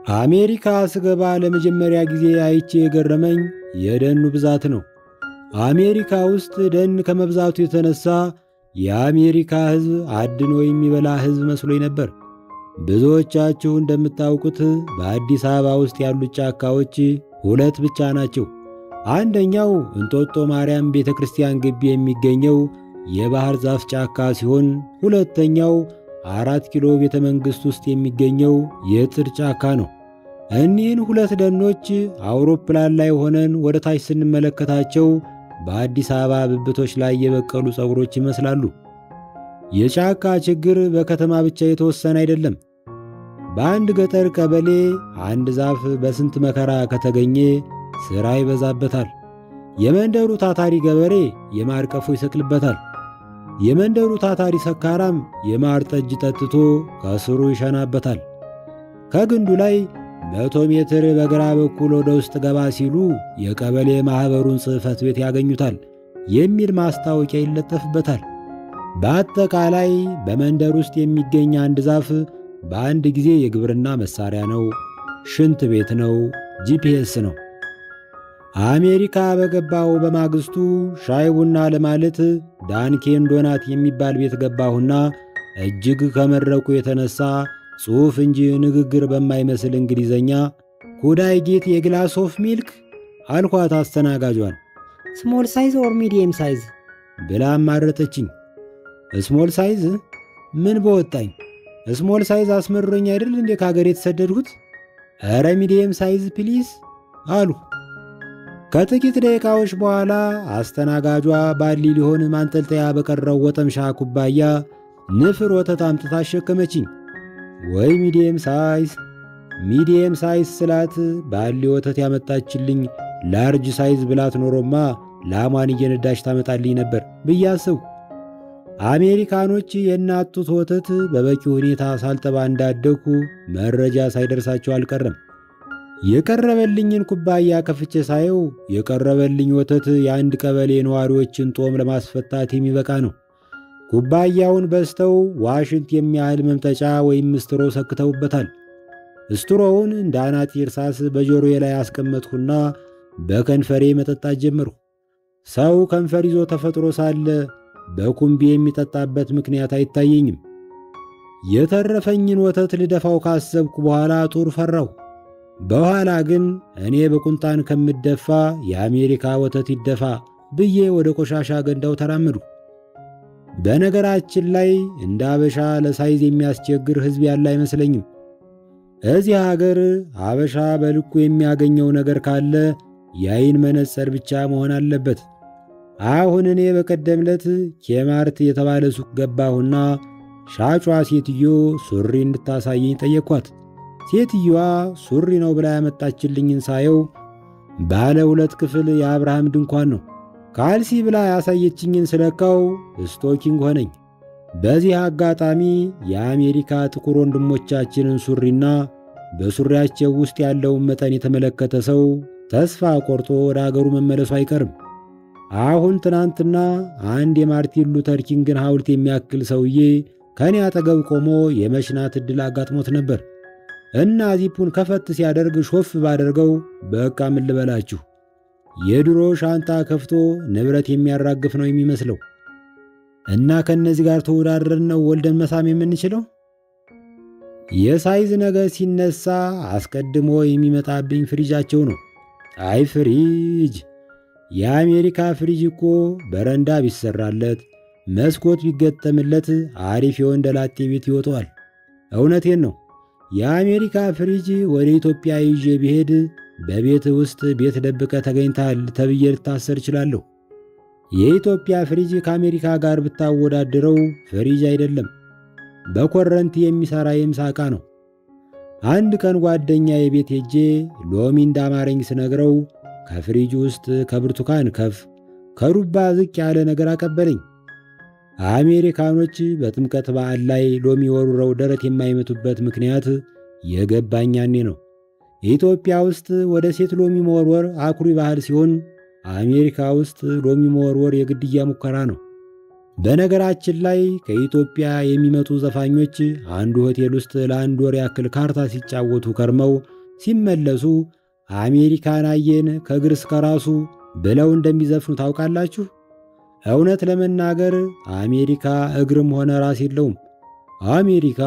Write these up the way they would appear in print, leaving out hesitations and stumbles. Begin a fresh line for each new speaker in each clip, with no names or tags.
አሜሪካ ስገባ ለመጀመሪያ ጊዜ አይቼ የገረመኝ የደኑ ብዛት ነው። አሜሪካ ውስጥ ደን ከመብዛቱ የተነሳ የአሜሪካ ሕዝብ አድኖ የሚበላ ሕዝብ መስሎኝ ነበር። ብዙዎቻችሁ እንደምታውቁት በአዲስ አበባ ውስጥ ያሉት ጫካዎች ሁለት ብቻ ናቸው። አንደኛው እንጦጦ ማርያም ቤተ ክርስቲያን ግቢ የሚገኘው የባህር ዛፍ ጫካ ሲሆን፣ ሁለተኛው 4 ኪሎ ቤተ መንግሥት ውስጥ የሚገኘው የጥድ ጫካ ነው። እኒህን ሁለት ደኖች አውሮፕላን ላይ ሆነን ወደ ታች ስንመለከታቸው በአዲስ አበባ ብብቶች ላይ የበቀሉ ፀጉሮች ይመስላሉ። የጫካ ችግር በከተማ ብቻ የተወሰነ አይደለም። በአንድ ገጠር ቀበሌ አንድ ዛፍ በስንት መከራ ከተገኘ ሥራ ይበዛበታል። የመንደሩ ታታሪ ገበሬ የማር ቀፎ ይሰቅልበታል። የመንደሩ ታታሪ ሰካራም የማር ጠጅ ጠጥቶ ከስሩ ይሸናበታል። ከግንዱ ላይ 100 ሜትር በግራ በኩል ወደ ውስጥ ገባ ሲሉ የቀበሌ ማኅበሩን ጽሕፈት ቤት ያገኙታል የሚል ማስታወቂያ ይለጠፍበታል። በአጠቃላይ በመንደር ውስጥ የሚገኝ አንድ ዛፍ በአንድ ጊዜ የግብርና መሳሪያ ነው፣ ሽንት ቤት ነው፣ ጂፒኤስ ነው። አሜሪካ በገባው በማግስቱ ሻይ ቡና ለማለት ዳንኬን ዶናት የሚባል ቤት ገባሁና እጅግ ከመድረቁ የተነሳ ጽሑፍ እንጂ ንግግር በማይመስል እንግሊዘኛ ኩድ አይ ጌት የግላስ ኦፍ ሚልክ አልኳት አስተናጋጇን።
ስሞል ሳይዝ ኦር ሚዲየም ሳይዝ
ብላ አማረጠችኝ። ስሞል ሳይዝ ምን በወጣኝ? ስሞል ሳይዝ አስመሮኝ አይደል እንዴ ከሀገር የተሰደድሁት? ኧረ ሚዲየም ሳይዝ ፕሊዝ አሉ። ከጥቂት ደቂቃዎች በኋላ አስተናጋጇ ባሊ ሊሆን ማንጠልጠያ በቀረው ወጠምሻ ኩባያ ንፍር ወተት አምጥታ አሸከመችኝ። ወይ ሚዲየም ሳይዝ ስላት ባሊ ወተት ያመጣችልኝ ላርጅ ሳይዝ ብላት ኖሮማ ላሟን እየነዳች ታመጣልኝ ነበር ብዬ አሰብኩ። አሜሪካኖች የእናት ጡት ወተት በበቂ ሁኔታ ሳልጠባ እንዳደግኩ መረጃ ሳይደርሳቸው አልቀረም። የቀረበልኝን ኩባያ ከፍቼ ሳየው የቀረበልኝ ወተት የአንድ ቀበሌ ነዋሪዎችን ጦም ለማስፈታት የሚበቃ ነው። ኩባያውን በስተው ዋሽንት የሚያህል መምጠጫ ወይም ስትሮ ሰክተውበታል። ስትሮውን እንደ አናጢ እርሳስ በጆሮዬ ላይ አስቀመጥሁና በከንፈሬ መጠጣት ጀመርሁ። ሰው ከንፈር ይዞ ተፈጥሮ ሳለ በኩምቢ የሚጠጣበት ምክንያት አይታየኝም። የተረፈኝን ወተት ልደፋው ካሰብኩ በኋላ ጡር ፈራሁ። በኋላ ግን እኔ በቁንጣን ከምደፋ የአሜሪካ ወተት ይደፋ ብዬ ወደ ቆሻሻ ገንዳው ተራመዱ። በነገራችን ላይ እንደ አበሻ ለሳይዝ የሚያስቸግር ሕዝብ ያለ አይመስለኝም። እዚህ ሀገር አበሻ በልኩ የሚያገኘው ነገር ካለ የአይን መነጽር ብቻ መሆን አለበት። አሁን እኔ በቀደምለት ኬማርት የተባለ ሱቅ ገባሁና ሻጯ ሴትዮ ሱሪ እንድታሳየኝ ጠየቅኳት። ሴትዮዋ ሱሪ ነው ብላ ያመጣችልኝን ሳየው ባለ 2 ክፍል የአብርሃም ድንኳን ነው። ካልሲ ብላ ያሳየችኝን ስለካው ስቶኪንግ ሆነኝ። በዚህ አጋጣሚ የአሜሪካ ጥቁር ወንድሞቻችንን ሱሪና በሱሪያቸው ውስጥ ያለውን መጠን የተመለከተ ሰው ተስፋ ቆርጦ ወደ አገሩ መመለሱ አይቀርም። አሁን ትናንትና አንድ የማርቲን ሉተር ኪንግን ሐውልት የሚያክል ሰውዬ ከኔ አጠገብ ቆሞ የመሽናት ዕድል አጋጥሞት ነበር እና ዚፑን ከፈት ሲያደርግ ሾፍ ባደርገው በቃ ምን ልበላችሁ የድሮ ሻንጣ ከፍቶ ንብረት የሚያራግፍ ነው የሚመስለው። እና ከነዚህ ጋር ተወዳድረን ነው ወልደን መሳም የምንችለው? የሳይዝ ነገር ሲነሳ አስቀድሞ የሚመጣብኝ ፍሪጃቸው ነው። አይ ፍሪጅ! የአሜሪካ ፍሪጅ እኮ በረንዳ ቢሰራለት መስኮት ቢገጠምለት አሪፍ የወንደላጤ ቤት ይወጣዋል። እውነቴን ነው። የአሜሪካ ፍሪጅ ወደ ኢትዮጵያ ይዤ ቢሄድ በቤት ውስጥ ቤት ደብቀ ተገኝታል ተብዬ ልታሰር እችላለሁ። የኢትዮጵያ ፍሪጅ ከአሜሪካ ጋር ብታወዳድረው ፍሪጅ አይደለም፣ በኮረንቲ የሚሰራ የምሳ ዕቃ ነው። አንድ ቀን ጓደኛ የቤት ሄጄ ሎሚ እንዳማረኝ ስነግረው ከፍሪጅ ውስጥ ከብርቱካን ከፍ ከዱባ ዝቅ ያለ ነገር አቀበለኝ። አሜሪካኖች በጥምቀት በዓል ላይ ሎሚ ወሩረው ደረት የማይመቱበት ምክንያት የገባኝ ያኔ ነው። ኢትዮጵያ ውስጥ ወደ ሴት ሎሚ መወርወር አኩሪ ባህል ሲሆን፣ አሜሪካ ውስጥ ሎሚ መወርወር የግድያ ሙከራ ነው። በነገራችን ላይ ከኢትዮጵያ የሚመጡ ዘፋኞች አንዱ ሆቴል ውስጥ ለአንድ ወር ያክል ካርታ ሲጫወቱ ከርመው ሲመለሱ አሜሪካን አየን ከእግር እስከ ራሱ ብለው እንደሚዘፍኑ ታውቃላችሁ? እውነት ለመናገር አሜሪካ እግርም ሆነ ራስ የለውም። አሜሪካ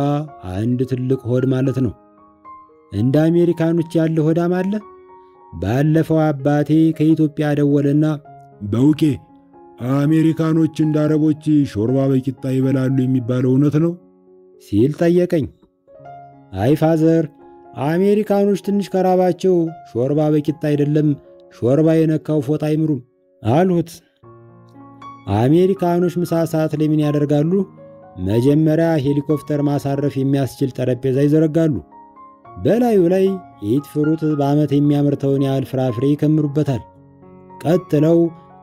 አንድ ትልቅ ሆድ ማለት ነው። እንደ አሜሪካኖች ያለ ሆዳም አለ? ባለፈው አባቴ ከኢትዮጵያ ደወለና
በውቄ አሜሪካኖች እንደ አረቦች ሾርባ በቂጣ ይበላሉ የሚባለው እውነት ነው
ሲል ጠየቀኝ። አይ ፋዘር፣ አሜሪካኖች ትንሽ ከራባቸው ሾርባ በቂጣ አይደለም ሾርባ የነካው ፎጣ አይምሩም አልሁት። አሜሪካኖች ምሳ ሰዓት ላይ ምን ያደርጋሉ? መጀመሪያ ሄሊኮፕተር ማሳረፍ የሚያስችል ጠረጴዛ ይዘረጋሉ። በላዩ ላይ ኢት ፍሩት በዓመት የሚያመርተውን ያህል ፍራፍሬ ይከምሩበታል። ቀጥለው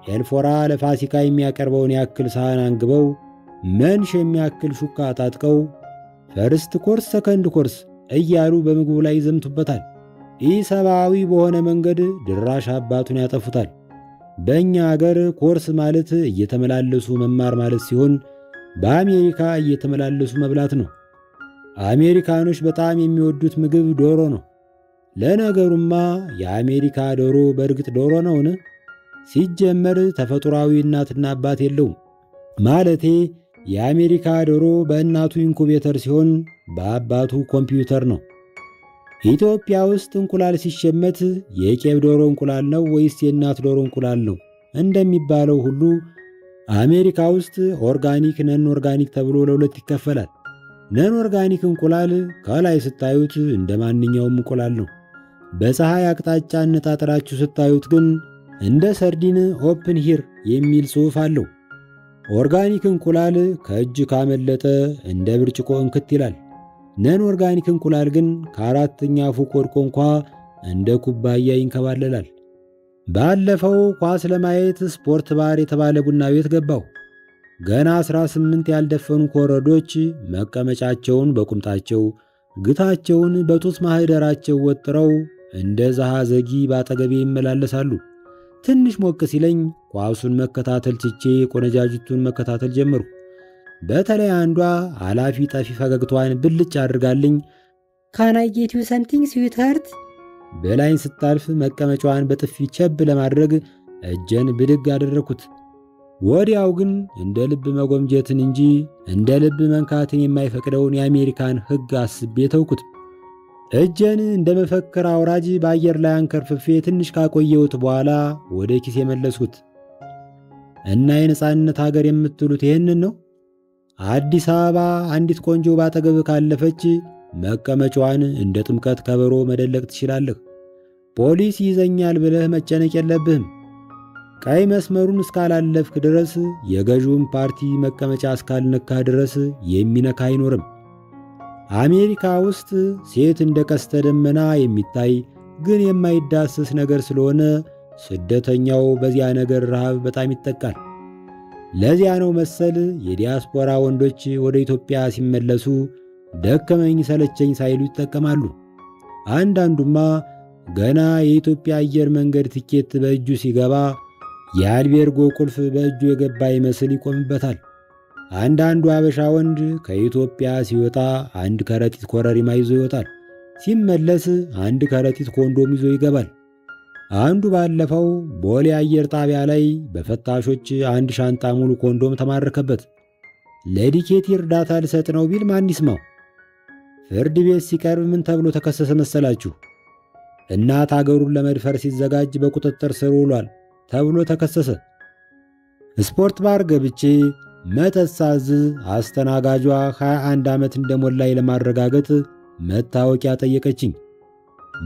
ኤልፎራ ለፋሲካ የሚያቀርበውን ያክል ሳህን አንግበው መንሽ የሚያክል ሹካ ታጥቀው ፈርስት ኮርስ ሰከንድ ኮርስ እያሉ በምግቡ ላይ ይዘምቱበታል። ኢሰብአዊ በሆነ መንገድ ድራሽ አባቱን ያጠፉታል። በእኛ አገር ኮርስ ማለት እየተመላለሱ መማር ማለት ሲሆን በአሜሪካ እየተመላለሱ መብላት ነው። አሜሪካኖች በጣም የሚወዱት ምግብ ዶሮ ነው። ለነገሩማ የአሜሪካ ዶሮ በእርግጥ ዶሮ ነውን? ሲጀመር ተፈጥሯዊ እናትና አባት የለውም። ማለቴ የአሜሪካ ዶሮ በእናቱ ኢንኩቤተር ሲሆን በአባቱ ኮምፒውተር ነው። ኢትዮጵያ ውስጥ እንቁላል ሲሸመት የቄብ ዶሮ እንቁላል ነው ወይስ የእናት ዶሮ እንቁላል ነው እንደሚባለው ሁሉ አሜሪካ ውስጥ ኦርጋኒክ፣ ነን ኦርጋኒክ ተብሎ ለሁለት ይከፈላል። ነን ኦርጋኒክ እንቁላል ከላይ ስታዩት እንደ ማንኛውም እንቁላል ነው። በፀሐይ አቅጣጫ አነጣጥራችሁ ስታዩት ግን እንደ ሰርዲን ኦፕን ሂር የሚል ጽሑፍ አለው። ኦርጋኒክ እንቁላል ከእጅ ካመለጠ እንደ ብርጭቆ እንክት ይላል። ነን ኦርጋኒክ እንቁላል ግን ከአራተኛ ፎቅ ወድቆ እንኳ እንደ ኩባያ ይንከባለላል። ባለፈው ኳስ ለማየት ስፖርት ባር የተባለ ቡና ቤት ገባው። ገና 18 ያልደፈኑ ኮረዶች መቀመጫቸውን በቁምጣቸው ግታቸውን በጡት ማህደራቸው ወጥረው እንደ ዘሃዘጊ ባጠገቤ ይመላለሳሉ። ትንሽ ሞቅ ሲለኝ ኳሱን መከታተል ትቼ ቆነጃጅቱን መከታተል ጀመሩ። በተለይ አንዷ አላፊ ጠፊ ፈገግቷን ብልጭ አድርጋልኝ
ካን አይ ጌት ዩ ሰምቲንግ ስዊትሃርት
በላይን ስታልፍ መቀመጫዋን በጥፊ ቸብ ለማድረግ እጄን ብድግ አደረኩት። ወዲያው ግን እንደ ልብ መጎምጀትን እንጂ እንደ ልብ መንካትን የማይፈቅደውን የአሜሪካን ሕግ አስቤ ተውኩት። እጄን እንደ መፈክር አውራጅ በአየር ላይ አንከርፍፌ ትንሽ ካቆየሁት በኋላ ወደ ኪስ የመለስኩት እና የነጻነት ሀገር የምትሉት ይህንን ነው? አዲስ አበባ አንዲት ቆንጆ ባጠገብ ካለፈች መቀመጫዋን እንደ ጥምቀት ከበሮ መደለቅ ትችላለህ። ፖሊስ ይዘኛል ብለህ መጨነቅ የለብህም። ቀይ መስመሩን እስካላለፍክ ድረስ የገዢውን ፓርቲ መቀመጫ እስካልነካህ ድረስ የሚነካ አይኖርም። አሜሪካ ውስጥ ሴት እንደ ቀስተ ደመና የሚታይ ግን የማይዳሰስ ነገር ስለሆነ ስደተኛው በዚያ ነገር ረሃብ በጣም ይጠቃል። ለዚያ ነው መሰል የዲያስፖራ ወንዶች ወደ ኢትዮጵያ ሲመለሱ ደከመኝ ሰለቸኝ ሳይሉ ይጠቀማሉ። አንዳንዱማ ገና የኢትዮጵያ አየር መንገድ ትኬት በእጁ ሲገባ የአልቤርጎ ቁልፍ በእጁ የገባ ይመስል ይቆምበታል። አንዳንዱ አበሻ ወንድ ከኢትዮጵያ ሲወጣ አንድ ከረጢት ኮረሪማ ይዞ ይወጣል። ሲመለስ አንድ ከረጢት ኮንዶም ይዞ ይገባል። አንዱ ባለፈው ቦሌ አየር ጣቢያ ላይ በፈታሾች አንድ ሻንጣ ሙሉ ኮንዶም ተማረከበት። ለዲኬቲ እርዳታ ልሰጥ ነው ቢል ማን ይስማው? ፍርድ ቤት ሲቀርብ ምን ተብሎ ተከሰሰ መሰላችሁ? እናት አገሩን ለመድፈር ሲዘጋጅ በቁጥጥር ስር ውሏል ተብሎ ተከሰሰ። ስፖርት ባር ገብቼ መጠጥ ሳዝዝ አስተናጋጇ 21 ዓመት እንደሞላኝ ለማረጋገጥ መታወቂያ ጠየቀችኝ።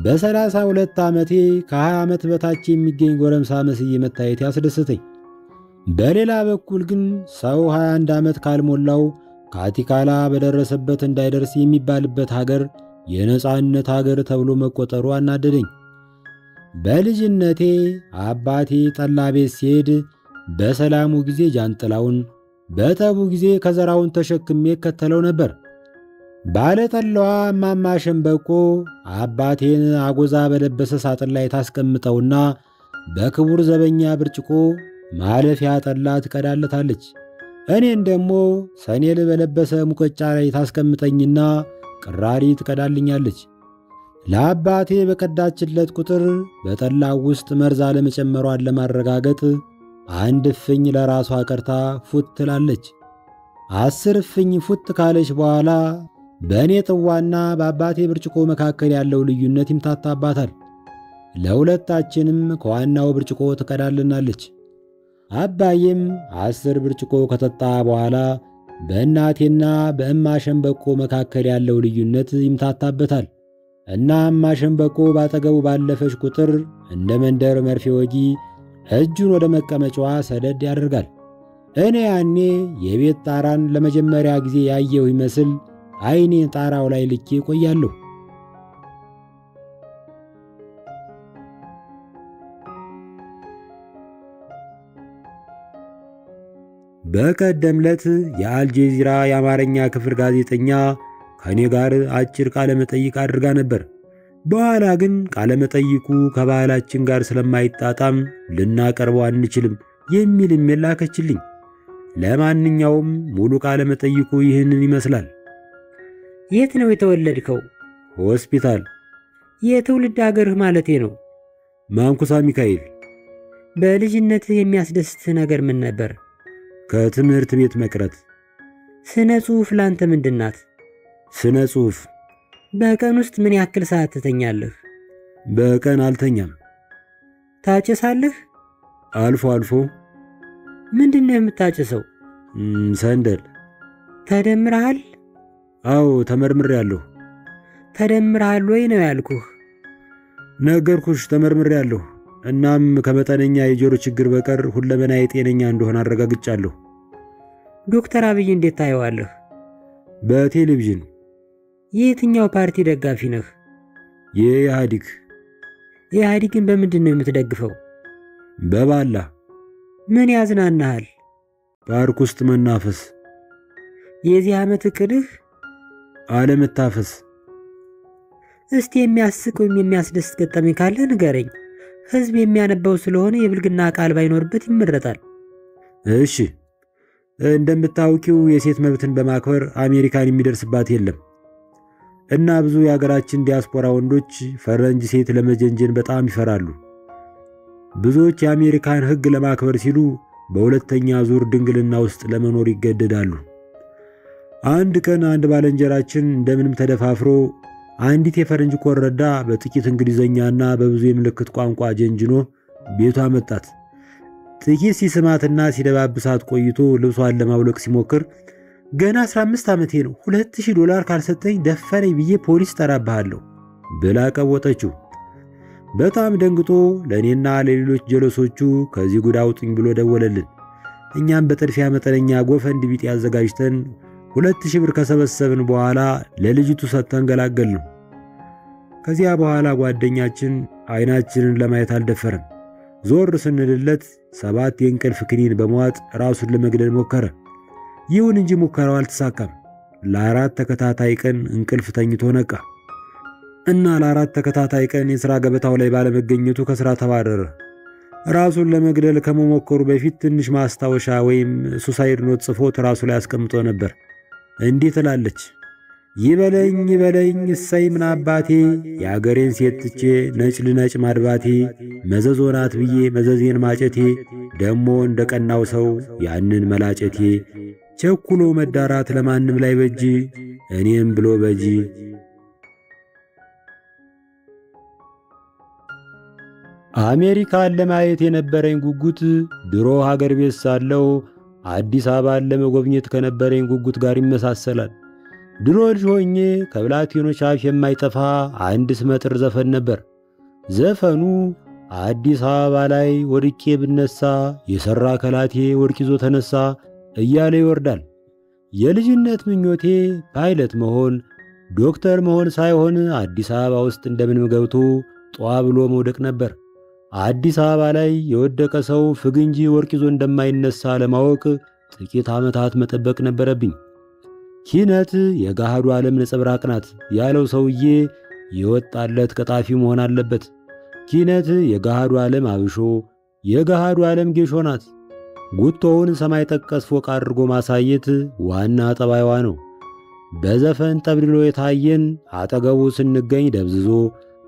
በ32 ዓመቴ ከ20 ዓመት በታች የሚገኝ ጎረምሳ መስዬ መታየት ያስደስተኝ። በሌላ በኩል ግን ሰው 21 ዓመት ካልሞላው ካቲካላ በደረሰበት እንዳይደርስ የሚባልበት ሀገር የነጻነት ሀገር ተብሎ መቆጠሩ አናደደኝ። በልጅነቴ አባቴ ጠላ ቤት ሲሄድ በሰላሙ ጊዜ ጃንጥላውን በጠቡ ጊዜ ከዘራውን ተሸክሜ ከተለው ነበር። ባለጠላዋ እማማ ሸምበቆ አባቴን አጎዛ በለበሰ ሳጥን ላይ ታስቀምጠውና በክቡር ዘበኛ ብርጭቆ ማለፊያ ጠላ ትቀዳለታለች። እኔን ደግሞ ሰኔል በለበሰ ሙቀጫ ላይ ታስቀምጠኝና ቅራሪ ትቀዳልኛለች። ለአባቴ በቀዳችለት ቁጥር በጠላው ውስጥ መርዝ አለመጨመሯን ለማረጋገጥ አንድ እፍኝ ለራሷ ቀርታ ፉት ትላለች። 10 እፍኝ ፉት ካለች በኋላ በእኔ ጥዋና በአባቴ ብርጭቆ መካከል ያለው ልዩነት ይምታታባታል። ለሁለታችንም ከዋናው ብርጭቆ ትቀዳልናለች። አባዬም 10 ብርጭቆ ከጠጣ በኋላ በእናቴና በእማ ሸንበቆ መካከል ያለው ልዩነት ይምታታበታል እና እማ ሸንበቆ ባጠገቡ ባለፈች ቁጥር እንደ መንደር መርፌ ወጊ እጁን ወደ መቀመጫዋ ሰደድ ያደርጋል። እኔ ያኔ የቤት ጣራን ለመጀመሪያ ጊዜ ያየው ይመስል ዓይኔን ጣራው ላይ ልኬ ቆያለሁ። በቀደም ዕለት የአልጄዚራ የአማርኛ ክፍል ጋዜጠኛ ከኔ ጋር አጭር ቃለ መጠይቅ አድርጋ ነበር። በኋላ ግን ቃለ መጠይቁ ከባህላችን ጋር ስለማይጣጣም ልናቀርበው አንችልም የሚል ኢሜል ላከችልኝ። ለማንኛውም ሙሉ ቃለ መጠይቁ ይህንን ይመስላል።
የት ነው የተወለድከው?
ሆስፒታል።
የትውልድ አገርህ ማለቴ ነው።
ማንኩሳ ሚካኤል።
በልጅነትህ የሚያስደስትህ ነገር ምን ነበር?
ከትምህርት ቤት መቅረት።
ስነ ጽሑፍ ላንተ ምንድናት?
ስነ ጽሑፍ።
በቀን ውስጥ ምን ያክል ሰዓት ትተኛለህ?
በቀን አልተኛም።
ታጨሳለህ?
አልፎ አልፎ።
ምንድነው የምታጨሰው?
ሰንደል።
ተደምረሃል?
አዎ ተመርምሬያለሁ።
ተደምረሃል ወይ ነው ያልኩህ?
ነገርኩሽ፣ ተመርምሬያለሁ። እናም ከመጠነኛ የጆሮ ችግር በቀር ሁለመናዬ ጤነኛ እንደሆነ አረጋግጫለሁ።
ዶክተር አብይ እንዴት ታየዋለህ?
በቴሌቪዥን።
የየትኛው ፓርቲ ደጋፊ ነህ?
የኢህአዲግ።
ኢህአዲግን በምንድን ነው የምትደግፈው?
በባላ።
ምን ያዝናናሃል?
ፓርክ ውስጥ መናፈስ።
የዚህ ዓመት እቅድህ?
አለመታፈስ።
እስቲ የሚያስቅ ወይም የሚያስደስት ገጠመኝ ካለ ንገረኝ። ሕዝብ የሚያነባው ስለሆነ የብልግና ቃል ባይኖርበት ይመረጣል።
እሺ፣ እንደምታውቂው የሴት መብትን በማክበር አሜሪካን የሚደርስባት የለም እና ብዙ የሀገራችን ዲያስፖራ ወንዶች ፈረንጅ ሴት ለመጀንጀን በጣም ይፈራሉ። ብዙዎች የአሜሪካን ሕግ ለማክበር ሲሉ በሁለተኛ ዙር ድንግልና ውስጥ ለመኖር ይገደዳሉ። አንድ ቀን አንድ ባልንጀራችን እንደምንም ተደፋፍሮ አንዲት የፈረንጅ ኮረዳ በጥቂት እንግሊዘኛና በብዙ የምልክት ቋንቋ ጀንጅኖ ቤቷ መጣት። ጥቂት ሲስማትና ሲደባብሳት ቆይቶ ልብሷን ለማውለቅ ሲሞክር ገና 15 ዓመቴ ነው፣ $2000 ካልሰጠኝ ደፈረኝ ብዬ ፖሊስ ጠራብሃለሁ ብላ ቀወጠችው። በጣም ደንግጦ ለእኔና ለሌሎች ጀለሶቹ ከዚህ ጉድ አውጡኝ ብሎ ደወለልን። እኛም በጥድፊያ መጠነኛ ጎፈንድ ቢጤ አዘጋጅተን 2000 ብር ከሰበሰብን በኋላ ለልጅቱ ሰጥተን ገላገል ነው። ከዚያ በኋላ ጓደኛችን አይናችንን ለማየት አልደፈረም። ዞር ስንልለት 7 የእንቅልፍ ክኒን በመዋጥ ራሱን ለመግደል ሞከረ። ይሁን እንጂ ሙከራው አልተሳካም። ለ4 ተከታታይ ቀን እንቅልፍ ተኝቶ ነቃ እና ለ4 ተከታታይ ቀን የሥራ ገበታው ላይ ባለመገኘቱ ከሥራ ተባረረ። ራሱን ለመግደል ከመሞከሩ በፊት ትንሽ ማስታወሻ ወይም ሱሳይድ ኖት ጽፎ ራሱ ላይ አስቀምጦ ነበር። እንዲህ ትላለች: ይበለኝ ይበለኝ እሰይ ምን አባቴ፣ የአገሬን ሴት ትቼ ነጭ ልነጭ ማድባቴ፣ መዘዞ ናት ብዬ መዘዜን ማጨቴ፣ ደሞ እንደ ቀናው ሰው ያንን መላጨቴ፣ ቸኩሎ መዳራት ለማንም ላይ በጂ፣ እኔም ብሎ በጂ። አሜሪካን ለማየት የነበረኝ ጉጉት ድሮ ሀገር ቤት ሳለው አዲስ አበባን ለመጎብኘት ከነበረኝ ጉጉት ጋር ይመሳሰላል። ድሮ ልጅ ሆኜ ከብላቴኖች አፍ የማይጠፋ አንድ ስመጥር ዘፈን ነበር። ዘፈኑ አዲስ አበባ ላይ ወድቄ ብነሳ የሰራ ከላቴ ወርቅ ይዞ ተነሳ እያለ ይወርዳል። የልጅነት ምኞቴ ፓይለት መሆን፣ ዶክተር መሆን ሳይሆን አዲስ አበባ ውስጥ እንደምንም ገብቶ ጧ ብሎ መውደቅ ነበር። አዲስ አበባ ላይ የወደቀ ሰው ፍግ እንጂ ወርቅ ይዞ እንደማይነሳ ለማወቅ ጥቂት ዓመታት መጠበቅ ነበረብኝ። ኪነት የገሃዱ ዓለም ነጸብራቅ ናት ያለው ሰውዬ የወጣለት ቀጣፊ መሆን አለበት። ኪነት የገሃዱ ዓለም አብሾ፣ የገሃዱ ዓለም ጌሾ ናት። ጉቶውን ሰማይ ጠቀስ ፎቅ አድርጎ ማሳየት ዋና ጠባይዋ ነው። በዘፈን ጠብልሎ የታየን አጠገቡ ስንገኝ ደብዝዞ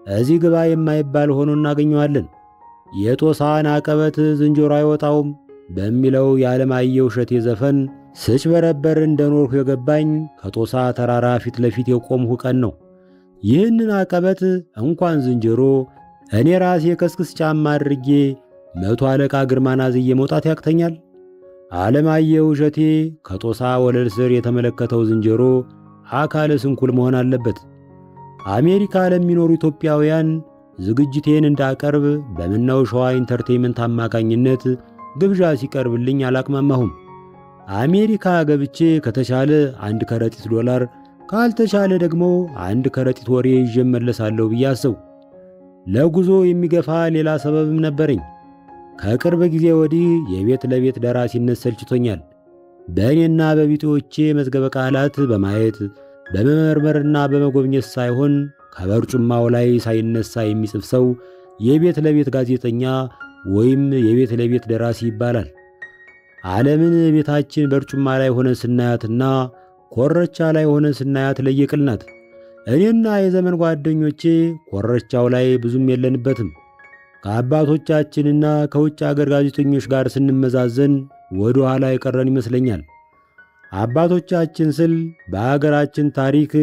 እዚህ ግባ የማይባል ሆኖ እናገኘዋለን። የጦሳን አቀበት ዝንጀሮ አይወጣውም በሚለው የዓለማየሁ እሸቴ ዘፈን ስጭበረበር እንደኖርሁ የገባኝ ከጦሳ ተራራ ፊት ለፊት የቆምሁ ቀን ነው። ይህንን አቀበት እንኳን ዝንጀሮ እኔ ራሴ ከስክስ ጫማ አድርጌ 100 አለቃ ግርማን አዝዬ መውጣት ያቅተኛል። ዓለማየሁ እሸቴ ከጦሳ ወለል ስር የተመለከተው ዝንጀሮ አካለ ስንኩል መሆን አለበት። አሜሪካ ለሚኖሩ ኢትዮጵያውያን ዝግጅቴን እንዳቀርብ በምነው ሸዋ ኢንተርቴይመንት አማካኝነት ግብዣ ሲቀርብልኝ አላቅማማሁም። አሜሪካ ገብቼ ከተቻለ 1 ከረጢት ዶላር ካልተቻለ ደግሞ 1 ከረጢት ወሬ ይዤ እመለሳለሁ ብዬ አሰብኩ። ለጉዞ የሚገፋ ሌላ ሰበብም ነበረኝ። ከቅርብ ጊዜ ወዲህ የቤት ለቤት ደራሲነት ሰልችቶኛል። በእኔና በቢጤዎቼ መዝገበ ቃላት በማየት በመመርመርና በመጎብኘት ሳይሆን ከበርጩማው ላይ ሳይነሳ የሚጽፍ ሰው የቤት ለቤት ጋዜጠኛ ወይም የቤት ለቤት ደራሲ ይባላል። ዓለምን ቤታችን በርጩማ ላይ ሆነን ስናያትና ኮረቻ ላይ ሆነን ስናያት ለየቅል ናት። እኔና የዘመን ጓደኞቼ ኮረቻው ላይ ብዙም የለንበትም። ከአባቶቻችንና ከውጭ አገር ጋዜጠኞች ጋር ስንመዛዘን ወደ ኋላ የቀረን ይመስለኛል። አባቶቻችን ስል በአገራችን ታሪክ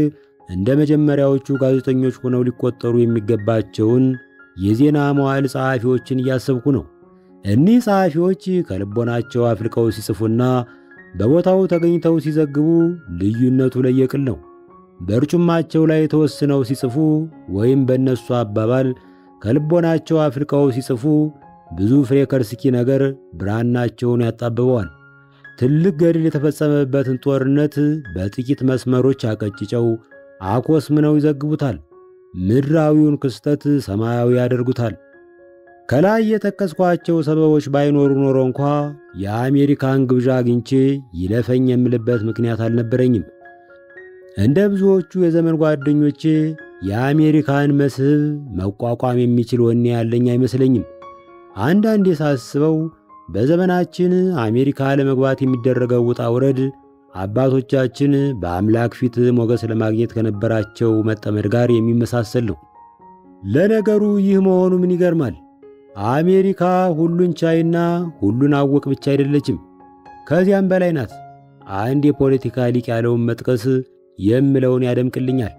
እንደ መጀመሪያዎቹ ጋዜጠኞች ሆነው ሊቆጠሩ የሚገባቸውን የዜና መዋዕል ጸሐፊዎችን እያሰብኩ ነው። እኒህ ጸሐፊዎች ከልቦናቸው አፍልቀው ሲጽፉና በቦታው ተገኝተው ሲዘግቡ ልዩነቱ ለየቅል ነው። በርጩማቸው ላይ ተወስነው ሲጽፉ ወይም በእነሱ አባባል ከልቦናቸው አፍልቀው ሲጽፉ ብዙ ፍሬ ከርስኪ ነገር ብራናቸውን ያጣብበዋል። ትልቅ ገድል የተፈጸመበትን ጦርነት በጥቂት መስመሮች አቀጭጨው አኮስምነው ይዘግቡታል። ምድራዊውን ክስተት ሰማያዊ ያደርጉታል። ከላይ የጠቀስኳቸው ሰበቦች ባይኖሩ ኖሮ እንኳ የአሜሪካን ግብዣ አግኝቼ ይለፈኝ የምልበት ምክንያት አልነበረኝም። እንደ ብዙዎቹ የዘመን ጓደኞቼ የአሜሪካን መስህብ መቋቋም የሚችል ወኔ ያለኝ አይመስለኝም። አንዳንዴ ሳስበው በዘመናችን አሜሪካ ለመግባት የሚደረገው ውጣ ውረድ አባቶቻችን በአምላክ ፊት ሞገስ ለማግኘት ከነበራቸው መጠመድ ጋር የሚመሳሰል ነው። ለነገሩ ይህ መሆኑ ምን ይገርማል? አሜሪካ ሁሉን ቻይና ሁሉን አወቅ ብቻ አይደለችም፣ ከዚያም በላይ ናት። አንድ የፖለቲካ ሊቅ ያለውን መጥቀስ የምለውን ያደምቅልኛል።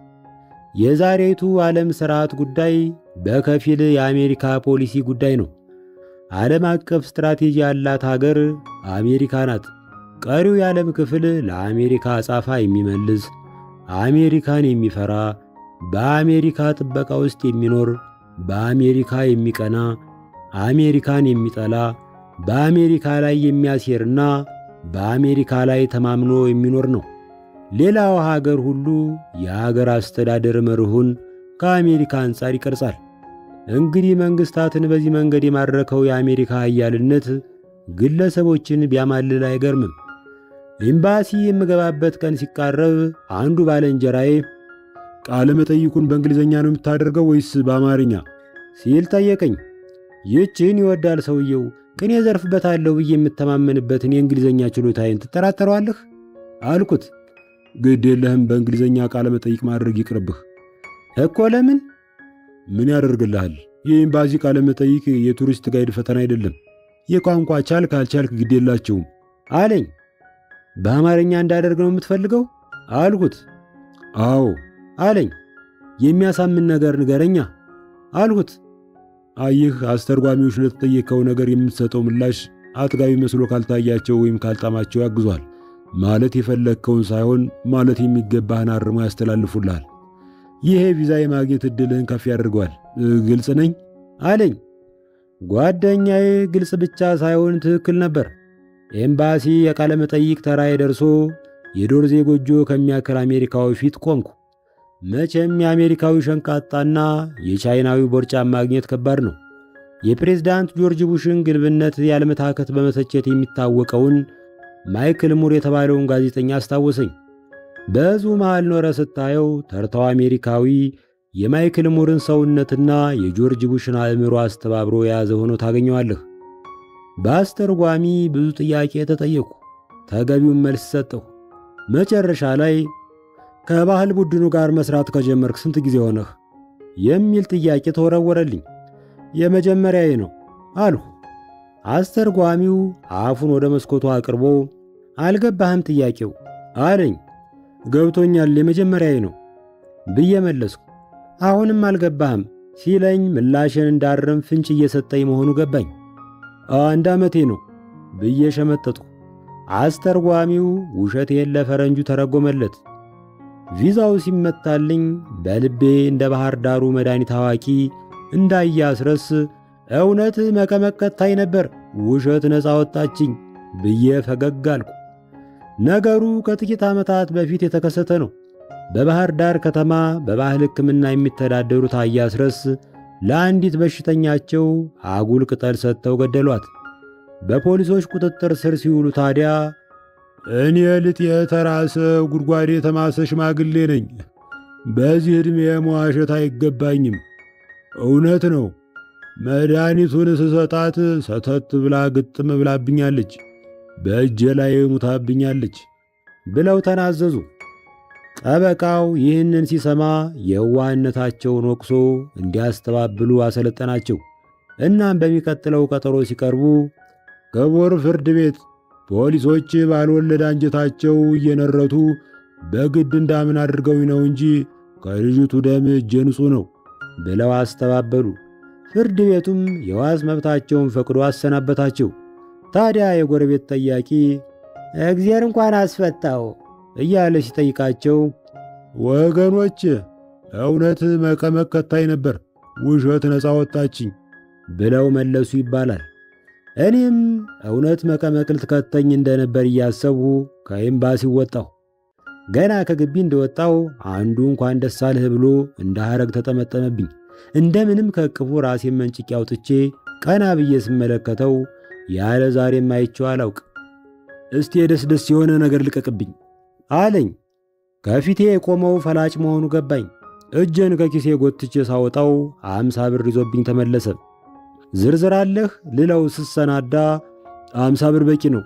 የዛሬቱ ዓለም ሥርዓት ጉዳይ በከፊል የአሜሪካ ፖሊሲ ጉዳይ ነው። ዓለም አቀፍ ስትራቴጂ ያላት ሀገር አሜሪካ ናት። ቀሪው የዓለም ክፍል ለአሜሪካ አጻፋ የሚመልስ፣ አሜሪካን የሚፈራ፣ በአሜሪካ ጥበቃ ውስጥ የሚኖር፣ በአሜሪካ የሚቀና፣ አሜሪካን የሚጠላ፣ በአሜሪካ ላይ የሚያሴርና በአሜሪካ ላይ ተማምኖ የሚኖር ነው። ሌላው ሀገር ሁሉ የሀገር አስተዳደር መርሁን ከአሜሪካ አንጻር ይቀርጻል። እንግዲህ መንግስታትን በዚህ መንገድ የማረከው የአሜሪካ ኃያልነት ግለሰቦችን ቢያማልል አይገርምም። ኤምባሲ የምገባበት ቀን ሲቃረብ አንዱ ባለንጀራዬ
ቃለ መጠይቁን በእንግሊዘኛ ነው የምታደርገው ወይስ በአማርኛ
ሲል ጠየቀኝ። ይህችን ይወዳል ሰውየው። ቅኔ ዘርፍበታለሁ ብዬ የምተማመንበትን የእንግሊዘኛ ችሎታዬን ትጠራጠረዋለህ አልኩት።
ግድ የለህም፣ በእንግሊዘኛ ቃለ መጠይቅ ማድረግ ይቅርብህ
እኮ። ለምን?
ምን ያደርግልሃል? የኤምባሲ ቃለ መጠይቅ የቱሪስት ጋይድ ፈተና አይደለም። የቋንቋ ቻልክ አልቻልክ ግድ የላቸውም
አለኝ። በአማርኛ እንዳደርግ ነው የምትፈልገው አልኩት።
አዎ
አለኝ። የሚያሳምን ነገር ንገረኛ አልኩት።
አየህ፣ አስተርጓሚዎች ለተጠየቀው ነገር የምትሰጠው ምላሽ አጥጋቢ መስሎ ካልታያቸው ወይም ካልጣማቸው ያግዟል። ማለት የፈለግከውን ሳይሆን ማለት የሚገባህን አርሞ ያስተላልፉልሃል። ይሄ ቪዛ የማግኘት ዕድልህን ከፍ ያደርገዋል። ግልጽ ነኝ
አለኝ። ጓደኛዬ ግልጽ ብቻ ሳይሆን ትክክል ነበር። ኤምባሲ የቃለ መጠይቅ ተራዬ ደርሶ የዶርዜ ጎጆ ከሚያክል አሜሪካዊ ፊት ቆምኩ። መቼም የአሜሪካዊ ሸንቃጣና የቻይናዊ ቦርጫም ማግኘት ከባድ ነው። የፕሬዝዳንት ጆርጅ ቡሽን ግልብነት ያለመታከት በመተቸት የሚታወቀውን ማይክል ሙር የተባለውን ጋዜጠኛ አስታወሰኝ። በሕዝቡ መሃል ኖረ ስታየው ተርታው አሜሪካዊ የማይክል ሙርን ሰውነትና የጆርጅ ቡሽን አእምሮ አስተባብሮ የያዘ ሆኖ ታገኘዋለህ። በአስተርጓሚ ብዙ ጥያቄ ተጠየቁ። ተገቢውን መልስ ሰጠሁ። መጨረሻ ላይ ከባህል ቡድኑ ጋር መስራት ከጀመርክ ስንት ጊዜ ሆነህ የሚል ጥያቄ ተወረወረልኝ። የመጀመሪያዬ ነው አልሁ። አስተርጓሚው አፉን ወደ መስኮቱ አቅርቦ አልገባህም ጥያቄው አለኝ። ገብቶኛል፣ የመጀመሪያዬ ነው ብዬ መለስኩ። አሁንም አልገባህም ሲለኝ ምላሽን እንዳርም ፍንጭ እየሰጠኝ መሆኑ ገባኝ። 1 ዓመቴ ነው ብዬ ሸመጠጥኩ። አስተርጓሚው ውሸቴን ለፈረንጁ ተረጎመለት። ቪዛው ሲመታልኝ በልቤ እንደ ባህር ዳሩ መድኃኒት አዋቂ እንዳያስረስ እውነት መቀመቅ ከታይ ነበር፣ ውሸት ነፃ ወጣችኝ ብዬ ፈገግ አልኩ። ነገሩ ከጥቂት ዓመታት በፊት የተከሰተ ነው። በባህር ዳር ከተማ በባህል ሕክምና የሚተዳደሩት አያስረስ ለአንዲት በሽተኛቸው አጉል ቅጠል ሰጥተው ገደሏት። በፖሊሶች ቁጥጥር ስር ሲውሉ ታዲያ እኔ ልጥ የተራሰ ጉድጓድ የተማሰ ሽማግሌ ነኝ፣ በዚህ ዕድሜ መዋሸት አይገባኝም፣ እውነት ነው፣ መድኃኒቱን ስሰጣት ሰተት ብላ ግጥም ብላብኛለች፣ በእጄ ላይ ሙታብኛለች ብለው ተናዘዙ። ጠበቃው ይህንን ሲሰማ የዋህነታቸውን ወቅሶ እንዲያስተባብሉ አሰለጠናቸው። እናም በሚቀጥለው ቀጠሮ ሲቀርቡ ክቡር ፍርድ ቤት፣ ፖሊሶች ባልወለድ አንጀታቸው እየነረቱ በግድ እንዳምን አድርገው ነው እንጂ ከልጅቱ ደም እጄ ንጹሕ ነው ብለው አስተባበሉ። ፍርድ ቤቱም የዋስ መብታቸውን ፈቅዶ አሰናበታቸው። ታዲያ የጎረቤት ጠያቂ እግዚአብሔር እንኳን አስፈታው እያለ ሲጠይቃቸው ወገኖች እውነት መቀመቅ ከታይ ነበር፣ ውሸት ነፃ ወጣችኝ ብለው መለሱ ይባላል። እኔም እውነት መቀመቅ ልትከተኝ እንደነበር እያሰቡ ከኤምባሲው ወጣሁ። ገና ከግቢ እንደወጣው አንዱ እንኳን ደስ አለህ ብሎ እንደ ሐረግ ተጠመጠመብኝ። እንደምንም ከቅፉ ራሴን መንጭቄ አውጥቼ ቀና ብዬ ስመለከተው ያለ ዛሬም አይቼው አላውቅ። እስቲ ደስ የሆነ ነገር ልቀቅብኝ አለኝ። ከፊቴ የቆመው ፈላጭ መሆኑ ገባኝ። እጄን ከኪሴ ጎትቼ ሳወጣው 50 ብር ይዞብኝ ተመለሰ። ዝርዝር አለህ ልለው ስሰናዳ 50 ብር በቂ ነው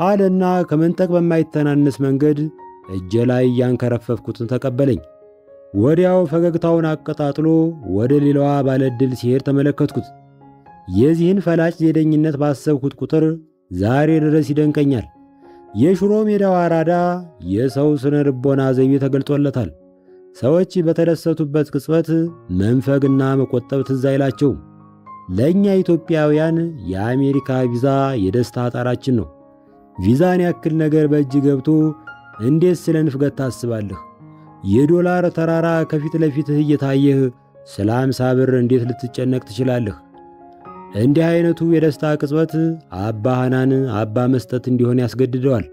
አለና ከመንጠቅ በማይተናነስ መንገድ እጄ ላይ ያንከረፈፍኩትን ተቀበለኝ። ወዲያው ፈገግታውን አቀጣጥሎ ወደ ሌላዋ ባለድል ሲሄድ ተመለከትኩት። የዚህን ፈላጭ ዜደኝነት ባሰብኩት ቁጥር ዛሬ ድረስ ይደንቀኛል። የሽሮ ሜዳው አራዳ የሰው ስነ ልቦና ዘይቤ ተገልጦለታል። ሰዎች በተደሰቱበት ቅጽበት መንፈግና መቆጠብ ትዝ አይላቸውም። ለእኛ ኢትዮጵያውያን የአሜሪካ ቪዛ የደስታ ጣራችን ነው። ቪዛን ያክል ነገር በእጅ ገብቶ እንዴት ስለ ንፍገት ታስባለህ? የዶላር ተራራ ከፊት ለፊትህ እየታየህ ስለ 50 ብር እንዴት ልትጨነቅ ትችላለህ? እንዲህ አይነቱ የደስታ ቅጽበት አባ ሐናን አባ መስጠት እንዲሆን ያስገድደዋል።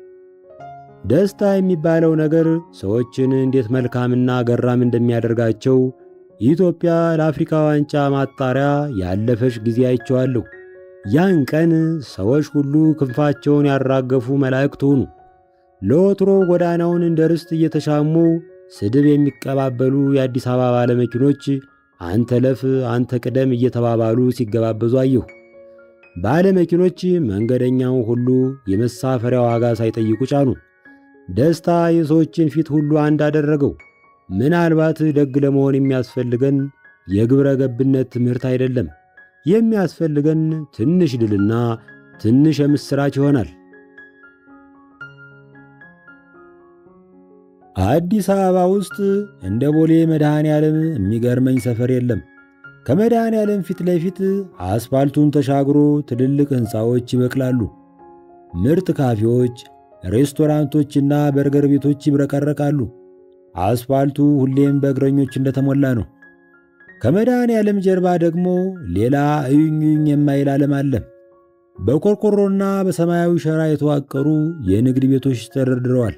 ደስታ የሚባለው ነገር ሰዎችን እንዴት መልካምና ገራም እንደሚያደርጋቸው ኢትዮጵያ ለአፍሪካ ዋንጫ ማጣሪያ ያለፈች ጊዜ አይቼዋለሁ። ያን ቀን ሰዎች ሁሉ ክንፋቸውን ያራገፉ መላእክት ሆኑ። ለወትሮ ጎዳናውን እንደ ርስት እየተሻሙ ስድብ የሚቀባበሉ የአዲስ አበባ ባለመኪኖች አንተ ለፍ አንተ ቅደም እየተባባሉ ሲገባበዙ አየሁ። ባለመኪኖች መንገደኛው ሁሉ የመሳፈሪያ ዋጋ ሳይጠይቁ ጫኑ። ደስታ የሰዎችን ፊት ሁሉ አንድ አደረገው። ምናልባት ደግ ለመሆን የሚያስፈልገን የግብረ ገብነት ትምህርት አይደለም። የሚያስፈልገን ትንሽ ድልና ትንሽ የምስራች ይሆናል። አዲስ አበባ ውስጥ እንደ ቦሌ መድኃኔ ዓለም የሚገርመኝ ሰፈር የለም። ከመድኃኔ ዓለም ፊት ለፊት አስፋልቱን ተሻግሮ ትልልቅ ሕንፃዎች ይበቅላሉ። ምርጥ ካፌዎች፣ ሬስቶራንቶችና በርገር ቤቶች ይብረቀረቃሉ። አስፋልቱ ሁሌም በእግረኞች እንደተሞላ ነው። ከመድኃኔ ዓለም ጀርባ ደግሞ ሌላ እዩኝ የማይል ዓለም አለ። በቆርቆሮና በሰማያዊ ሸራ የተዋቀሩ የንግድ ቤቶች ተደርድረዋል።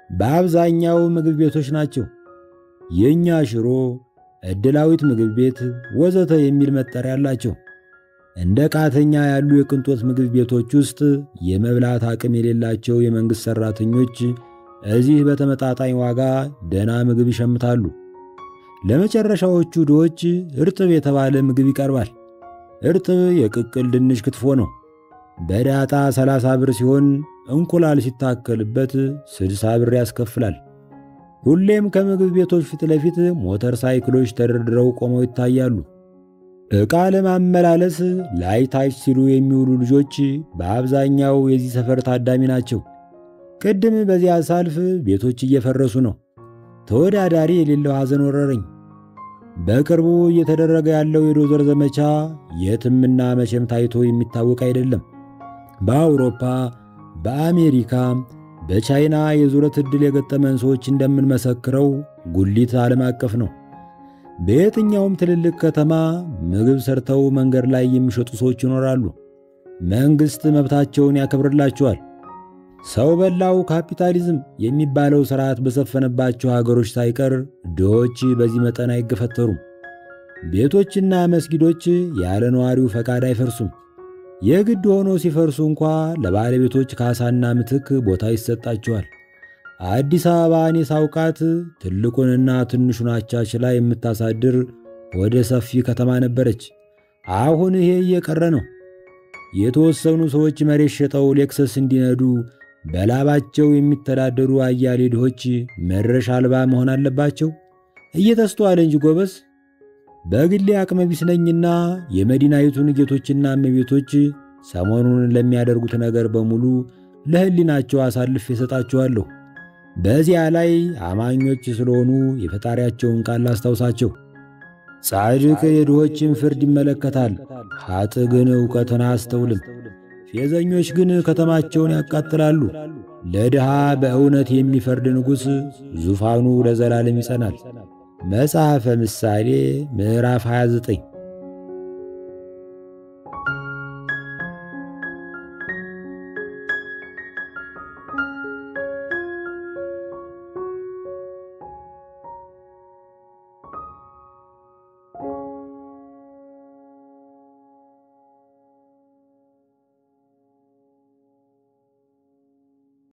በአብዛኛው ምግብ ቤቶች ናቸው። የኛ ሽሮ፣ ዕድላዊት ምግብ ቤት ወዘተ የሚል መጠሪያ አላቸው። እንደ ቃተኛ ያሉ የቅንጦት ምግብ ቤቶች ውስጥ የመብላት አቅም የሌላቸው የመንግሥት ሠራተኞች እዚህ በተመጣጣኝ ዋጋ ደህና ምግብ ይሸምታሉ። ለመጨረሻዎቹ ድሆች እርጥብ የተባለ ምግብ ይቀርባል። እርጥብ የቅቅል ድንች ክትፎ ነው። በዳጣ 30 ብር ሲሆን እንቁላል ሲታከልበት 60 ብር ያስከፍላል። ሁሌም ከምግብ ቤቶች ፊት ለፊት ሞተር ሳይክሎች ተደርድረው ቆመው ይታያሉ። ዕቃ ለማመላለስ ላይታች ሲሉ የሚውሉ ልጆች በአብዛኛው የዚህ ሰፈር ታዳሚ ናቸው። ቅድም በዚያ ሳልፍ ቤቶች እየፈረሱ ነው። ተወዳዳሪ የሌለው ሐዘን ወረረኝ። በቅርቡ እየተደረገ ያለው የዶዘር ዘመቻ የትምና መቼም ታይቶ የሚታወቅ አይደለም። በአውሮፓ፣ በአሜሪካ፣ በቻይና የዙረት ዕድል የገጠመን ሰዎች እንደምንመሰክረው ጉሊት ዓለም አቀፍ ነው። በየትኛውም ትልልቅ ከተማ ምግብ ሰርተው መንገድ ላይ የሚሸጡ ሰዎች ይኖራሉ። መንግሥት መብታቸውን ያከብርላቸዋል። ሰው በላው ካፒታሊዝም የሚባለው ሥርዓት በሰፈነባቸው ሀገሮች ሳይቀር ድሆች በዚህ መጠን አይገፈተሩም። ቤቶችና መስጊዶች ያለ ነዋሪው ፈቃድ አይፈርሱም። የግድ ሆኖ ሲፈርሱ እንኳ ለባለቤቶች ካሳና ምትክ ቦታ ይሰጣቸዋል። አዲስ አበባ እኔ ሳውቃት ትልቁንና ትንሹን አቻችላ የምታሳድር ወደ ሰፊ ከተማ ነበረች። አሁን ይሄ እየቀረ ነው። የተወሰኑ ሰዎች መሬት ሸጠው ሌክሰስ እንዲነዱ በላባቸው የሚተዳደሩ አያሌ ድሆች መድረሻ አልባ መሆን አለባቸው። እየተስተዋለ እንጂ ጎበዝ። በግሌ አቅመ ቢስ ነኝና የመዲናይቱን ጌቶችና እመቤቶች ሰሞኑን ለሚያደርጉት ነገር በሙሉ ለሕሊናቸው አሳልፌ እሰጣቸዋለሁ። በዚያ ላይ አማኞች ስለሆኑ የፈጣሪያቸውን ቃል አስታውሳቸው። ጻድቅ የድሆችን ፍርድ ይመለከታል፣ ኃጥእ ግን ዕውቀትን አያስተውልም። ፌዘኞች ግን ከተማቸውን ያቃጥላሉ። ለድሃ በእውነት የሚፈርድ ንጉሥ ዙፋኑ ለዘላለም ይጸናል። መጽሐፈ ምሳሌ ምዕራፍ 29